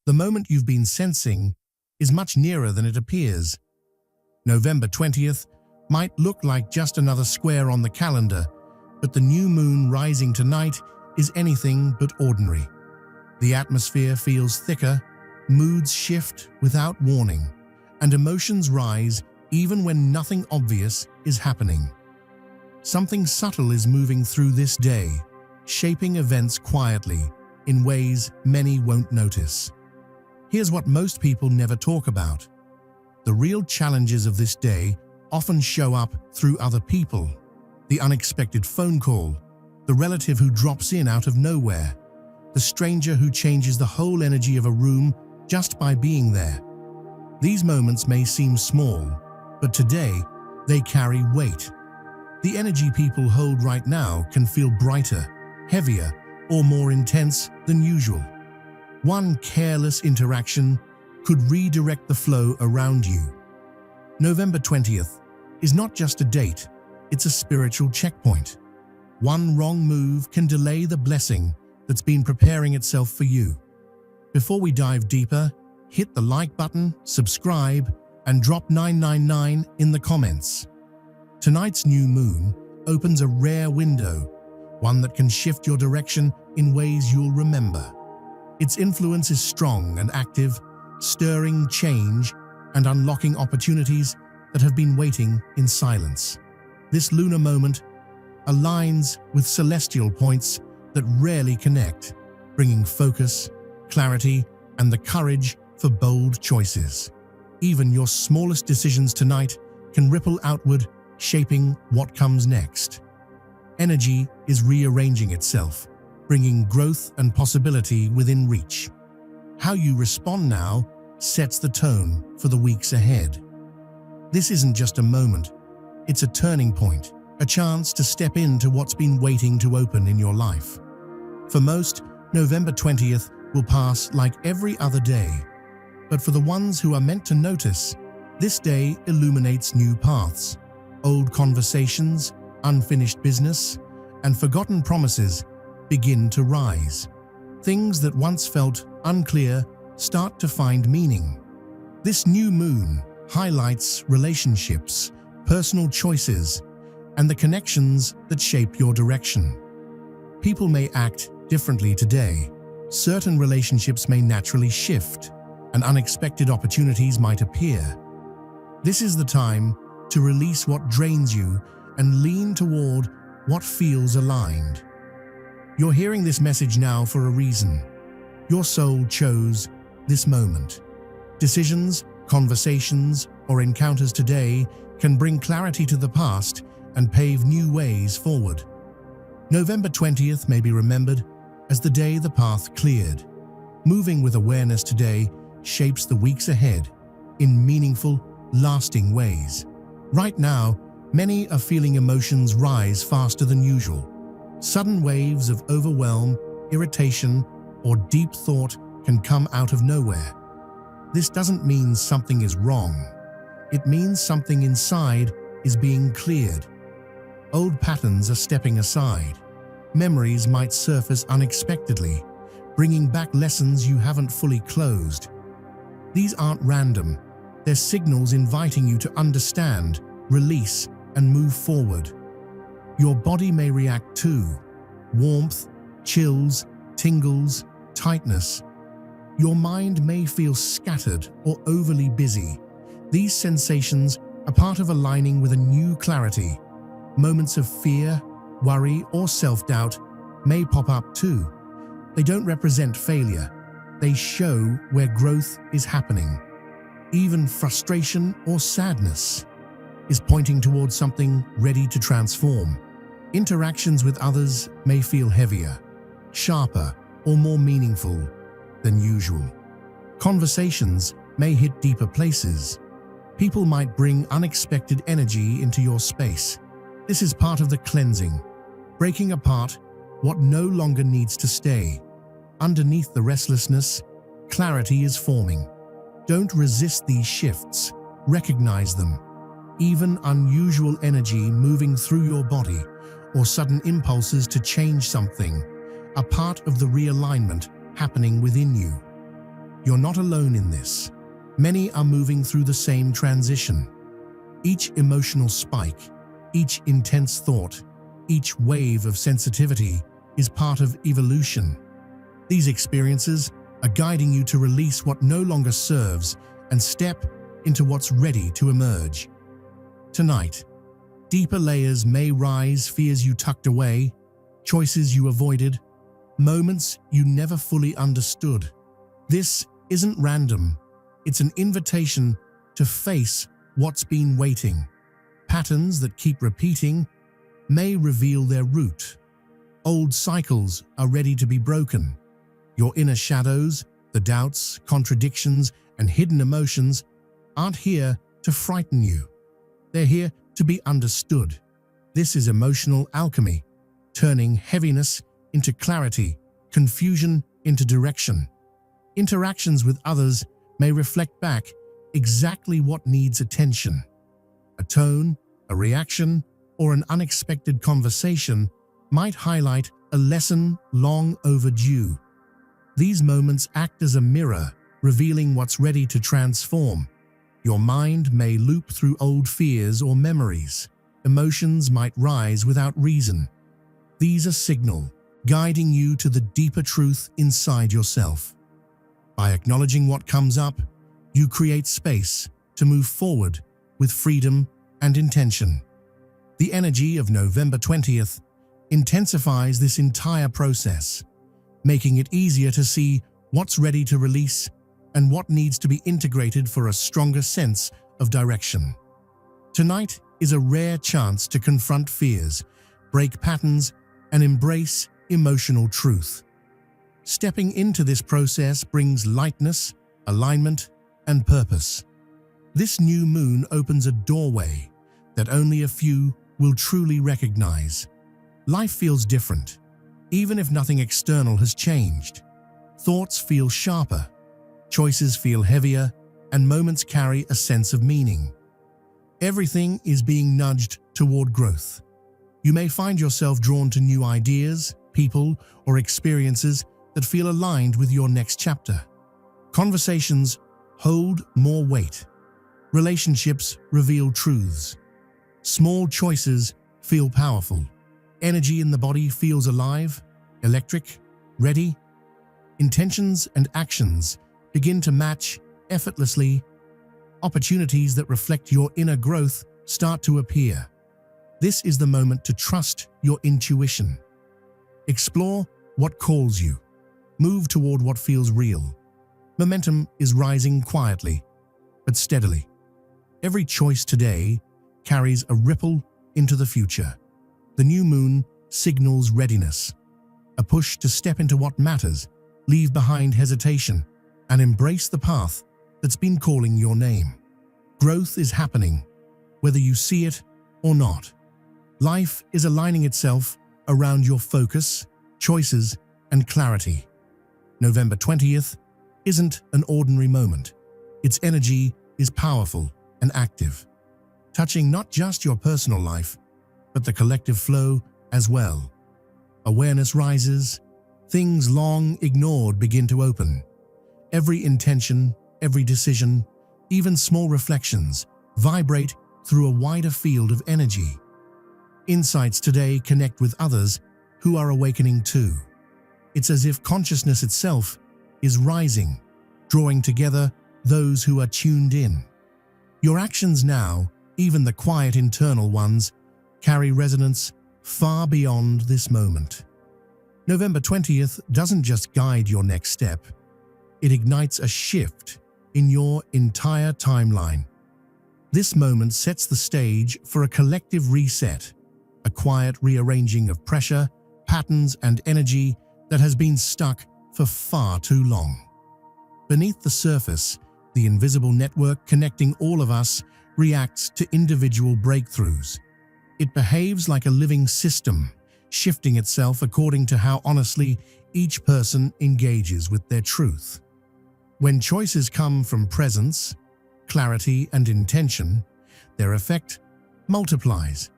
The moment you've been sensing is much nearer than it appears. November 20th might look like just another square on the calendar, but the new moon rising tonight is anything but ordinary. The atmosphere feels thicker, moods shift without warning, and emotions rise even when nothing obvious is happening. Something subtle is moving through this day, shaping events quietly in ways many won't notice. Here's what most people never talk about. The real challenges of this day often show up through other people. The unexpected phone call, the relative who drops in out of nowhere, the stranger who changes the whole energy of a room just by being there. These moments may seem small, but today they carry weight. The energy people hold right now can feel brighter, heavier, or more intense than usual. One careless interaction could redirect the flow around you. November 20th is not just a date, it's a spiritual checkpoint. One wrong move can delay the blessing that's been preparing itself for you. Before we dive deeper, hit the like button, subscribe, and drop 999 in the comments. Tonight's new moon opens a rare window, one that can shift your direction in ways you'll remember. Its influence is strong and active, stirring change and unlocking opportunities that have been waiting in silence. This lunar moment aligns with celestial points that rarely connect, bringing focus, clarity, and the courage for bold choices. Even your smallest decisions tonight can ripple outward, shaping what comes next. Energy is rearranging itself, bringing growth and possibility within reach. How you respond now sets the tone for the weeks ahead. This isn't just a moment, it's a turning point, a chance to step into what's been waiting to open in your life. For most, November 20th will pass like every other day. But for the ones who are meant to notice, this day illuminates new paths. Old conversations, unfinished business, and forgotten promises begin to rise. Things that once felt unclear start to find meaning. This new moon highlights relationships, personal choices, and the connections that shape your direction. People may act differently today. Certain relationships may naturally shift, and unexpected opportunities might appear. This is the time to release what drains you and lean toward what feels aligned. You're hearing this message now for a reason. Your soul chose this moment. Decisions, conversations, or encounters today can bring clarity to the past and pave new ways forward. November 20th may be remembered as the day the path cleared. Moving with awareness today shapes the weeks ahead in meaningful, lasting ways. Right now, many are feeling emotions rise faster than usual. Sudden waves of overwhelm, irritation, or deep thought can come out of nowhere. This doesn't mean something is wrong. It means something inside is being cleared. Old patterns are stepping aside. Memories might surface unexpectedly, bringing back lessons you haven't fully closed. These aren't random. They're signals inviting you to understand, release, and move forward. Your body may react too. Warmth, chills, tingles, tightness. Your mind may feel scattered or overly busy. These sensations are part of aligning with a new clarity. Moments of fear, worry, or self-doubt may pop up too. They don't represent failure. They show where growth is happening. Even frustration or sadness is pointing towards something ready to transform. Interactions with others may feel heavier, sharper, or more meaningful than usual. Conversations may hit deeper places. People might bring unexpected energy into your space. This is part of the cleansing, breaking apart what no longer needs to stay. Underneath the restlessness, clarity is forming. Don't resist these shifts, recognize them. Even unusual energy moving through your body or sudden impulses to change something are part of the realignment happening within you. you're not alone in this. Many are moving through the same transition. Each emotional spike, each intense thought, each wave of sensitivity is part of evolution. These experiences are guiding you to release what no longer serves and step into what's ready to emerge. Tonight, deeper layers may rise, fears you tucked away, choices you avoided, moments you never fully understood. This isn't random. It's an invitation to face what's been waiting. Patterns that keep repeating may reveal their root. Old cycles are ready to be broken. Your inner shadows, the doubts, contradictions, and hidden emotions aren't here to frighten you. They're here to be understood. This is emotional alchemy, turning heaviness into clarity, confusion into direction. Interactions with others may reflect back exactly what needs attention. A tone, a reaction, or an unexpected conversation might highlight a lesson long overdue. These moments act as a mirror, revealing what's ready to transform. Your mind may loop through old fears or memories. Emotions might rise without reason. These are signals guiding you to the deeper truth inside yourself. By acknowledging what comes up, you create space to move forward with freedom and intention. The energy of November 20th intensifies this entire process, making it easier to see what's ready to release and what needs to be integrated for a stronger sense of direction. Tonight is a rare chance to confront fears, break patterns, and embrace emotional truth. Stepping into this process brings lightness, alignment, and purpose. This new moon opens a doorway that only a few will truly recognize. Life feels different, even if nothing external has changed. Thoughts feel sharper, choices feel heavier, and moments carry a sense of meaning. Everything is being nudged toward growth. You may find yourself drawn to new ideas, people, or experiences that feel aligned with your next chapter. Conversations hold more weight. Relationships reveal truths. Small choices feel powerful. Energy in the body feels alive, electric, ready. Intentions and actions begin to match effortlessly. Opportunities that reflect your inner growth start to appear. This is the moment to trust your intuition. Explore what calls you. Move toward what feels real. Momentum is rising quietly, but steadily. Every choice today carries a ripple into the future. The new moon signals readiness, a push to step into what matters, leave behind hesitation, and embrace the path that's been calling your name. Growth is happening, whether you see it or not. Life is aligning itself around your focus, choices, and clarity. November 20th isn't an ordinary moment. Its energy is powerful and active, touching not just your personal life, but the collective flow as well. Awareness rises, things long ignored begin to open. Every intention, every decision, even small reflections, vibrate through a wider field of energy. Insights today connect with others who are awakening too. It's as if consciousness itself is rising, drawing together those who are tuned in. Your actions now, even the quiet internal ones, carry resonance far beyond this moment. November 20th doesn't just guide your next step, it ignites a shift in your entire timeline. This moment sets the stage for a collective reset, a quiet rearranging of pressure, patterns, and energy that has been stuck for far too long. Beneath the surface, the invisible network connecting all of us reacts to individual breakthroughs. It behaves like a living system, shifting itself according to how honestly each person engages with their truth. When choices come from presence, clarity, and intention, their effect multiplies.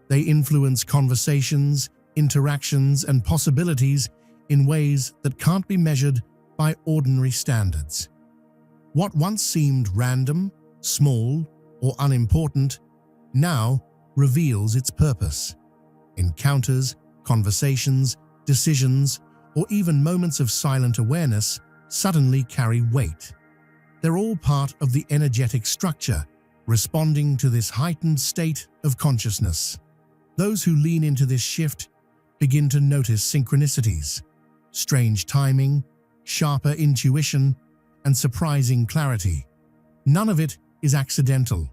They influence conversations, interactions, and possibilities in ways that can't be measured by ordinary standards. What once seemed random, small, or unimportant now reveals its purpose. Encounters, conversations, decisions, or even moments of silent awareness suddenly carry weight. They're all part of the energetic structure, responding to this heightened state of consciousness. Those who lean into this shift begin to notice synchronicities, strange timing, sharper intuition, and surprising clarity. None of it is accidental.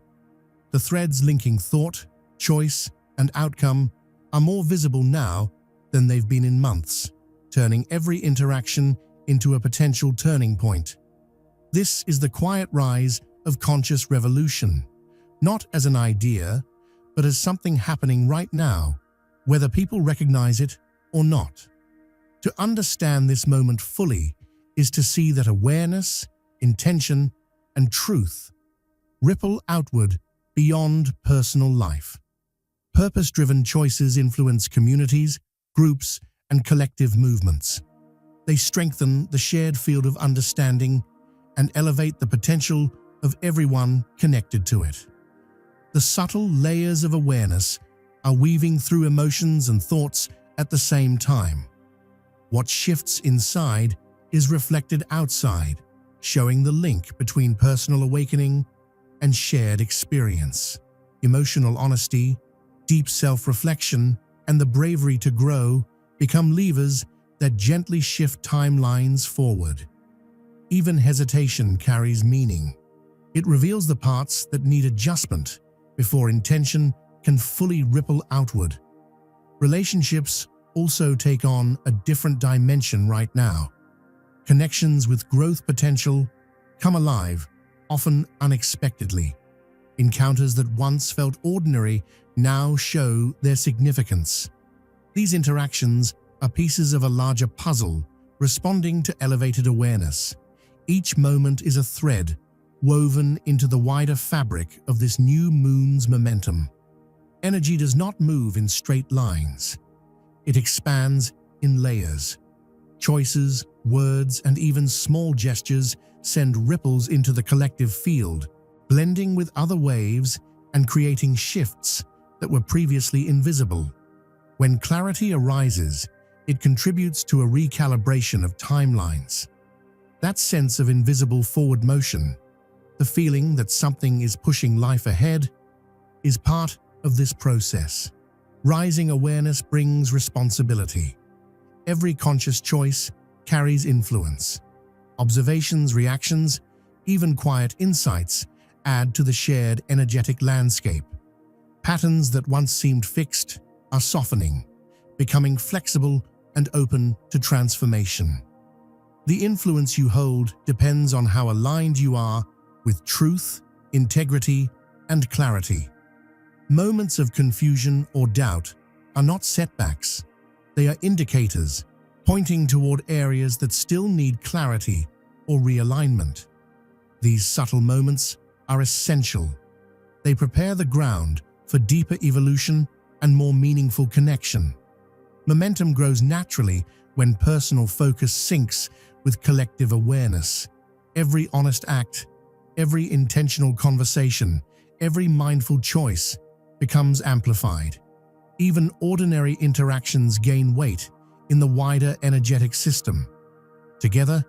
The threads linking thought, choice, and outcome are more visible now than they've been in months, turning every interaction into a potential turning point. This is the quiet rise of conscious revolution, not as an idea, but as something happening right now, whether people recognize it or not. To understand this moment fully is to see that awareness, intention, and truth ripple outward beyond personal life. Purpose-driven choices influence communities, groups, and collective movements. They strengthen the shared field of understanding and elevate the potential of everyone connected to it. The subtle layers of awareness are weaving through emotions and thoughts at the same time. What shifts inside is reflected outside, showing the link between personal awakening and shared experience. Emotional honesty, deep self-reflection, and the bravery to grow become levers that gently shift timelines forward. Even hesitation carries meaning. It reveals the parts that need adjustment before intention can fully ripple outward. Relationships also take on a different dimension right now. Connections with growth potential come alive, often unexpectedly. Encounters that once felt ordinary now show their significance. These interactions are pieces of a larger puzzle, responding to elevated awareness. Each moment is a thread woven into the wider fabric of this new moon's momentum. Energy does not move in straight lines. It expands in layers. Choices, words, and even small gestures send ripples into the collective field, blending with other waves and creating shifts that were previously invisible. When clarity arises, it contributes to a recalibration of timelines. That sense of invisible forward motion, the feeling that something is pushing life ahead, is part of this process. Rising awareness brings responsibility. Every conscious choice carries influence. Observations, reactions, even quiet insights add to the shared energetic landscape. Patterns that once seemed fixed are softening, becoming flexible and open to transformation. The influence you hold depends on how aligned you are with truth, integrity, and clarity. Moments of confusion or doubt are not setbacks. They are indicators, pointing toward areas that still need clarity or realignment. These subtle moments are essential. They prepare the ground for deeper evolution and more meaningful connection. Momentum grows naturally when personal focus syncs with collective awareness. Every honest act, every intentional conversation, every mindful choice becomes amplified. Even ordinary interactions gain weight in the wider energetic system. Together,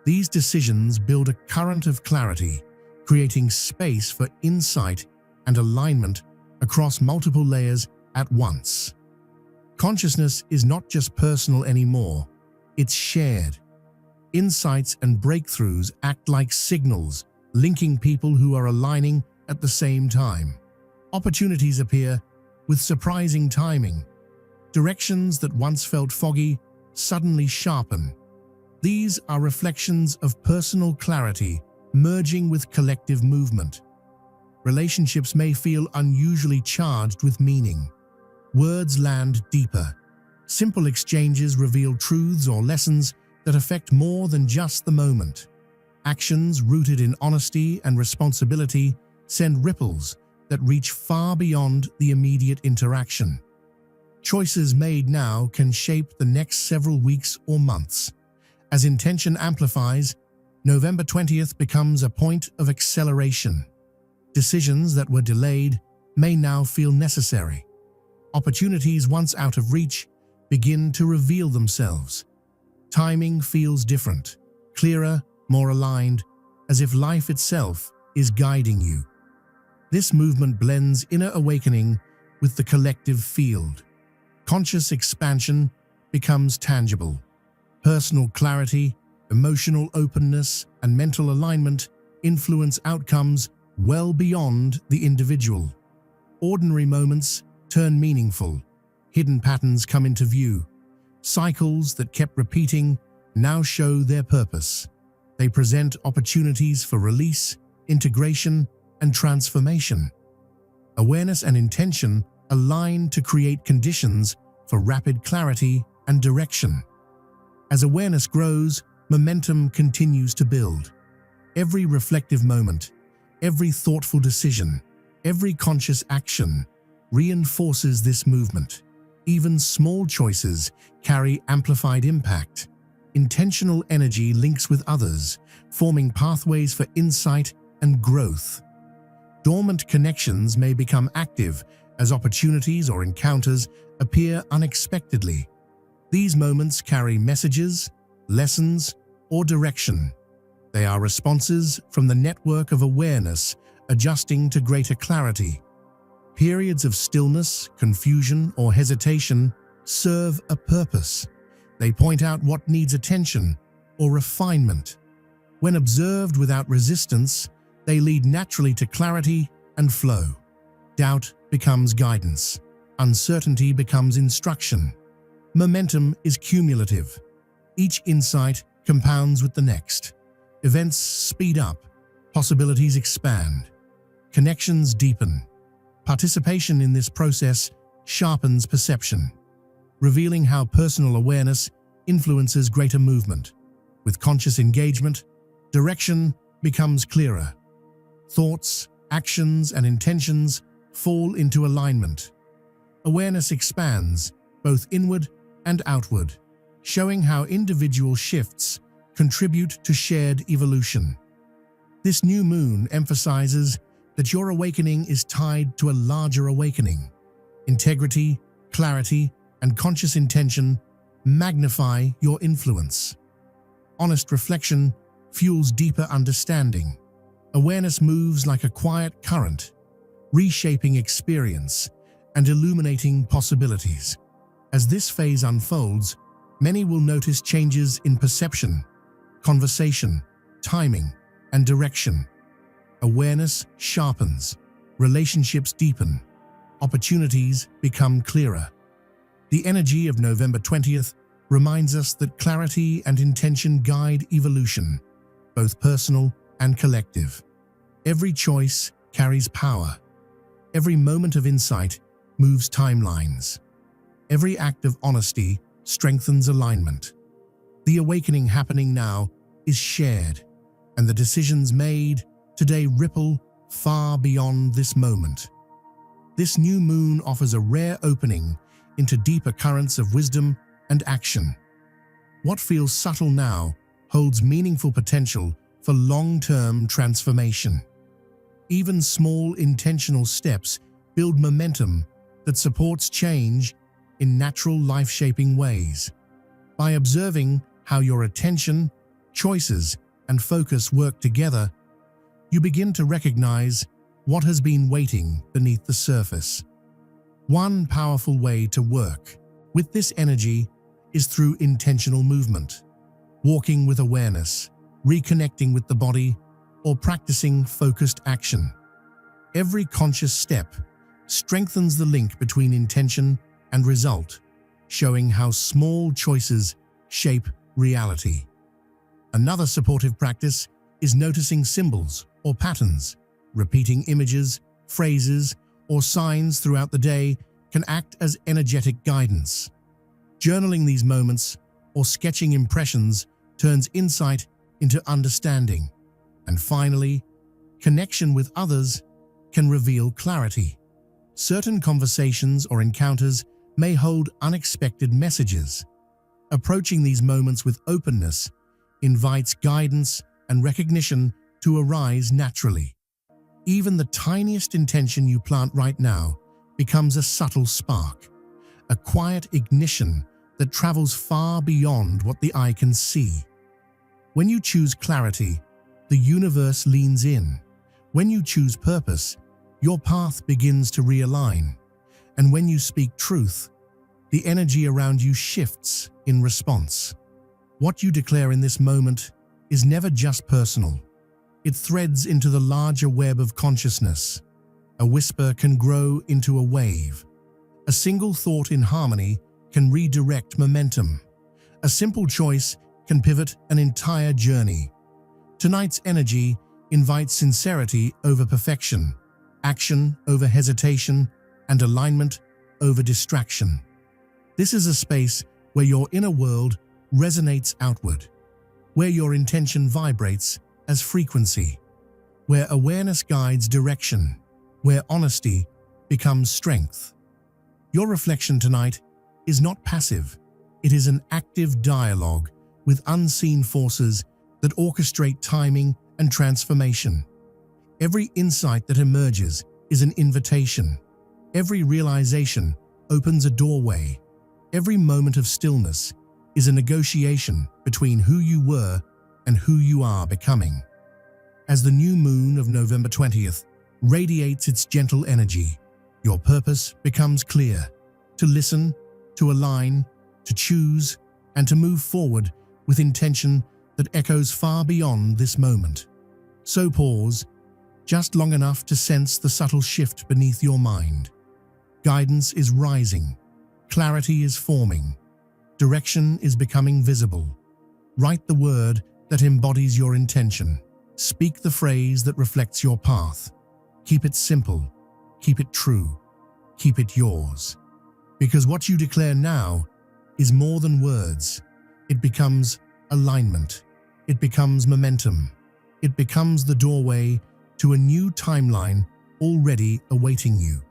these decisions build a current of clarity, creating space for insight and alignment across multiple layers at once. Consciousness is not just personal anymore, it's shared. Insights and breakthroughs act like signals, linking people who are aligning at the same time. Opportunities appear with surprising timing. Directions that once felt foggy suddenly sharpen. These are reflections of personal clarity merging with collective movement. Relationships may feel unusually charged with meaning. Words land deeper. Simple exchanges reveal truths or lessons that affect more than just the moment. Actions rooted in honesty and responsibility send ripples that reach far beyond the immediate interaction. Choices made now can shape the next several weeks or months. As intention amplifies, November 20th becomes a point of acceleration. Decisions that were delayed may now feel necessary. Opportunities once out of reach begin to reveal themselves. Timing feels different, clearer, more aligned, as if life itself is guiding you. This movement blends inner awakening with the collective field. Conscious expansion becomes tangible. Personal clarity, emotional openness, and mental alignment influence outcomes well beyond the individual. Ordinary moments turn meaningful. Hidden patterns come into view. Cycles that kept repeating now show their purpose. They present opportunities for release, integration, and transformation. Awareness and intention align to create conditions for rapid clarity and direction. As awareness grows, momentum continues to build. Every reflective moment, every thoughtful decision, every conscious action reinforces this movement. Even small choices carry amplified impact. Intentional energy links with others, forming pathways for insight and growth. Dormant connections may become active as opportunities or encounters appear unexpectedly. These moments carry messages, lessons, or direction. They are responses from the network of awareness adjusting to greater clarity. Periods of stillness, confusion, or hesitation serve a purpose. They point out what needs attention or refinement. When observed without resistance, they lead naturally to clarity and flow. Doubt becomes guidance. Uncertainty becomes instruction. Momentum is cumulative. Each insight compounds with the next. Events speed up. Possibilities expand. Connections deepen. Participation in this process sharpens perception, revealing how personal awareness influences greater movement. With conscious engagement, direction becomes clearer. Thoughts, actions, and intentions fall into alignment. Awareness expands, both inward and outward, showing how individual shifts contribute to shared evolution. This new moon emphasizes that your awakening is tied to a larger awakening. Integrity, clarity, and conscious intention magnify your influence. Honest reflection fuels deeper understanding. Awareness moves like a quiet current, reshaping experience and illuminating possibilities. As this phase unfolds, many will notice changes in perception, conversation, timing, and direction. Awareness sharpens, relationships deepen, opportunities become clearer. The energy of November 20th reminds us that clarity and intention guide evolution, both personal and collective. Every choice carries power. Every moment of insight moves timelines. Every act of honesty strengthens alignment. The awakening happening now is shared, and the decisions made today ripple far beyond this moment. This new moon offers a rare opening into deeper currents of wisdom and action. What feels subtle now holds meaningful potential for long-term transformation. Even small intentional steps build momentum that supports change in natural life-shaping ways. By observing how your attention, choices, and focus work together, you begin to recognize what has been waiting beneath the surface. One powerful way to work with this energy is through intentional movement. Walking with awareness, reconnecting with the body, or practicing focused action. Every conscious step strengthens the link between intention and result, showing how small choices shape reality. Another supportive practice is noticing symbols or patterns. Repeating images, phrases, or signs throughout the day can act as energetic guidance. Journaling these moments or sketching impressions turns insight into understanding. And finally, connection with others can reveal clarity. Certain conversations or encounters may hold unexpected messages. Approaching these moments with openness invites guidance and recognition to arise naturally. Even the tiniest intention you plant right now becomes a subtle spark, a quiet ignition that travels far beyond what the eye can see. When you choose clarity, the universe leans in. When you choose purpose, your path begins to realign. And when you speak truth, the energy around you shifts in response. What you declare in this moment is never just personal. It threads into the larger web of consciousness. A whisper can grow into a wave. A single thought in harmony can redirect momentum. A simple choice can pivot an entire journey. Tonight's energy invites sincerity over perfection, action over hesitation, and alignment over distraction. This is a space where your inner world resonates outward, where your intention vibrates as frequency, where awareness guides direction, where honesty becomes strength. Your reflection tonight is not passive. It is an active dialogue with unseen forces that orchestrate timing and transformation. Every insight that emerges is an invitation. Every realization opens a doorway. Every moment of stillness is a negotiation between who you were and who you are becoming. As the new moon of November 20th radiates its gentle energy, your purpose becomes clear: to listen, to align, to choose, and to move forward with intention that echoes far beyond this moment. So pause, just long enough to sense the subtle shift beneath your mind. Guidance is rising, clarity is forming, direction is becoming visible. Write the word that embodies your intention. Speak the phrase that reflects your path. Keep it simple, keep it true, keep it yours. Because what you declare now is more than words. It becomes alignment. It becomes momentum. It becomes the doorway to a new timeline already awaiting you.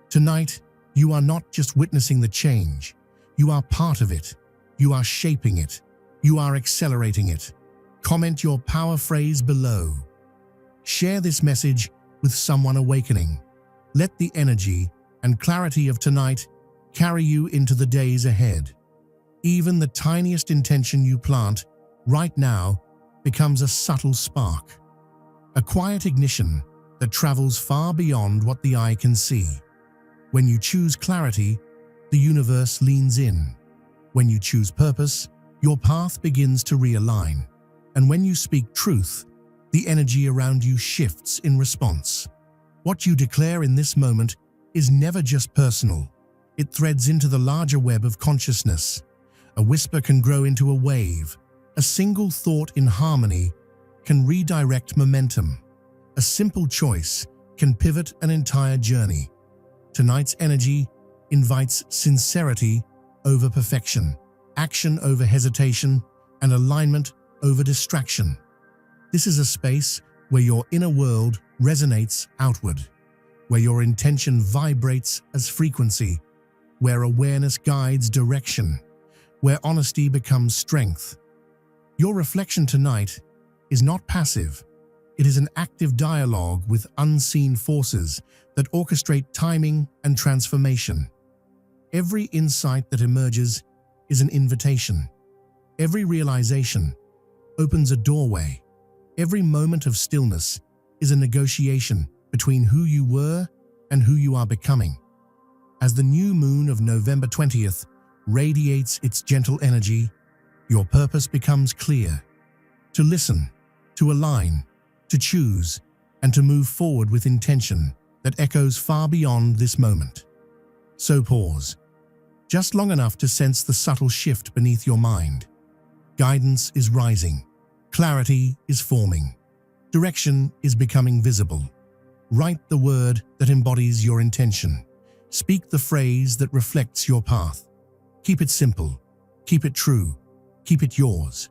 Tonight, you are not just witnessing the change. You are part of it. You are shaping it. You are accelerating it. Comment your power phrase below. Share this message with someone awakening. Let the energy and clarity of tonight carry you into the days ahead. Even the tiniest intention you plant right now becomes a subtle spark, a quiet ignition that travels far beyond what the eye can see. When you choose clarity, the universe leans in. When you choose purpose, your path begins to realign. And when you speak truth, the energy around you shifts in response. What you declare in this moment is never just personal. It threads into the larger web of consciousness. A whisper can grow into a wave. A single thought in harmony can redirect momentum. A simple choice can pivot an entire journey. Tonight's energy invites sincerity over perfection, action over hesitation, and alignment over distraction. This is a space where your inner world resonates outward, where your intention vibrates as frequency, where awareness guides direction, where honesty becomes strength. Your reflection tonight is not passive. It is an active dialogue with unseen forces that orchestrate timing and transformation. Every insight that emerges is an invitation. Every realization opens a doorway. Every moment of stillness is a negotiation between who you were and who you are becoming. As the new moon of November 20th radiates its gentle energy, your purpose becomes clear: to listen, to align, to choose, and to move forward with intention that echoes far beyond this moment. So pause, just long enough to sense the subtle shift beneath your mind. Guidance is rising, clarity is forming, direction is becoming visible. Write the word that embodies your intention. Speak the phrase that reflects your path. Keep it simple, keep it true, keep it yours.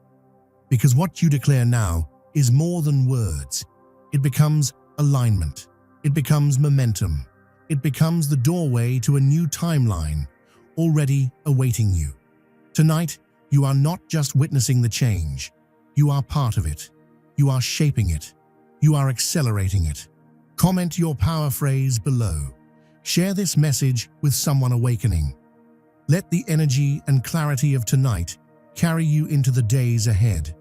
Because what you declare now is more than words. It becomes alignment. It becomes momentum. It becomes the doorway to a new timeline already awaiting you. Tonight, you are not just witnessing the change. You are part of it. You are shaping it. You are accelerating it. Comment your power phrase below. Share this message with someone awakening. Let the energy and clarity of tonight carry you into the days ahead.